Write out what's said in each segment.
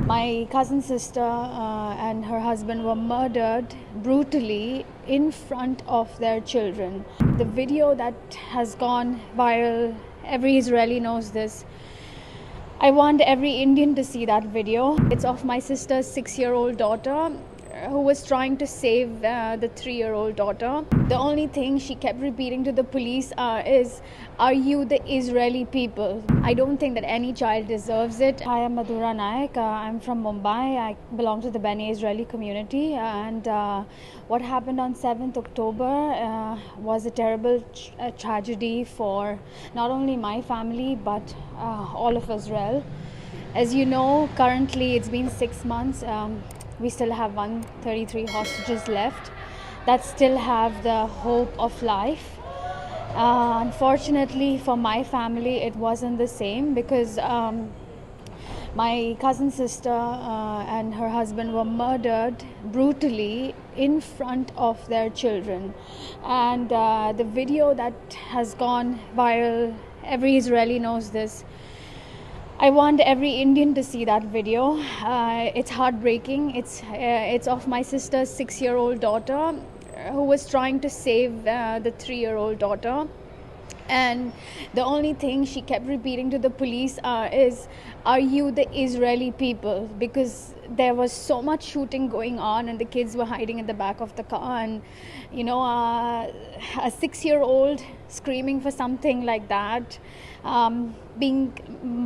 My cousin sister and her husband were murdered brutally in front of their children. The video that has gone viral, every Israeli knows this. I want every Indian to see that video. It's of my sister's 6-year-old daughter who was trying to save the 3-year-old daughter. The only thing she kept repeating to the police is, "Are you the Israeli people?" I don't think that any child deserves it. Hi, I'm Madhura Naik. I'm from Mumbai. I belong to the Bani Israeli community. And what happened on 7th October was a terrible tragedy for not only my family but all of Israel. As you know, currently it's been 6 months. We still have 133 hostages left that still have the hope of life. Unfortunately for my family, it wasn't the same because my cousin sister and her husband were murdered brutally in front of their children. And the video that has gone viral, every Israeli knows this. I want every Indian to see that video. It's heartbreaking. It's of my sister's 6-year-old daughter who was trying to save the 3-year-old daughter. And the only thing she kept repeating to the police is, "Are you the Israeli people?" Because there was so much shooting going on and the kids were hiding in the back of the car. And a 6-year-old screaming for something like that, being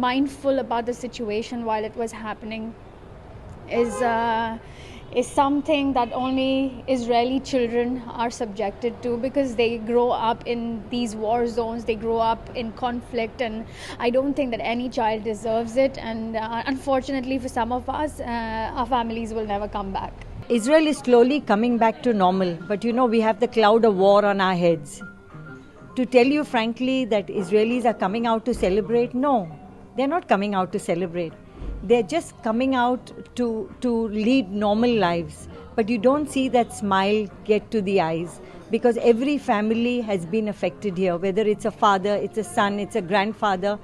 mindful about the situation while it was happening is something that only Israeli children are subjected to, because they grow up in these war zones, they grow up in conflict, and I don't think that any child deserves it. And unfortunately for some of us, our families will never come back. Israel is slowly coming back to normal, but we have the cloud of war on our heads. To tell you frankly that Israelis are coming out to celebrate, no, they're not coming out to celebrate. They're just coming out to lead normal lives. But you don't see that smile get to the eyes, because every family has been affected here, whether it's a father, it's a son, it's a grandfather,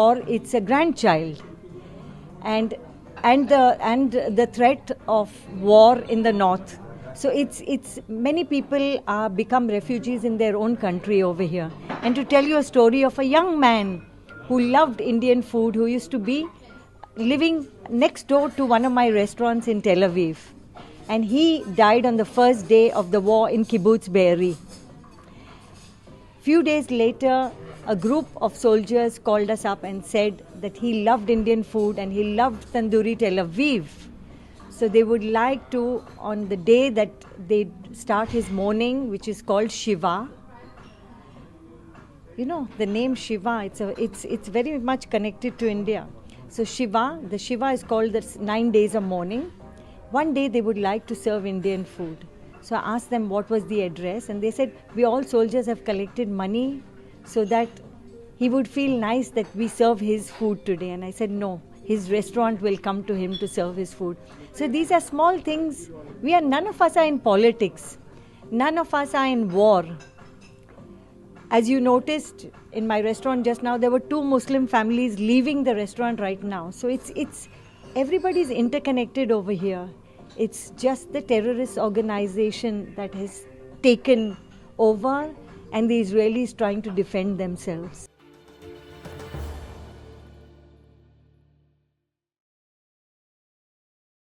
or it's a grandchild. And the threat of war in the north. So it's many people are become refugees in their own country over here. And to tell you a story of a young man who loved Indian food, who used to be living next door to one of my restaurants in Tel Aviv. And he died on the first day of the war in Kibbutz Be'eri. Few days later, a group of soldiers called us up and said that he loved Indian food and he loved Tandoori Tel Aviv. So they would like to, on the day that they start his mourning, which is called Shiva. The name Shiva, it's very much connected to India. So Shiva, the Shiva is called the 9 days of mourning. One day they would like to serve Indian food. So I asked them what was the address, and they said, "We all soldiers have collected money so that he would feel nice that we serve his food today." And I said, "No, his restaurant will come to him to serve his food." So these are small things. None of us are in politics. None of us are in war. As you noticed in my restaurant just now, there were 2 Muslim families leaving the restaurant right now. So it's everybody's interconnected over here. It's just the terrorist organization that has taken over, and the Israelis trying to defend themselves.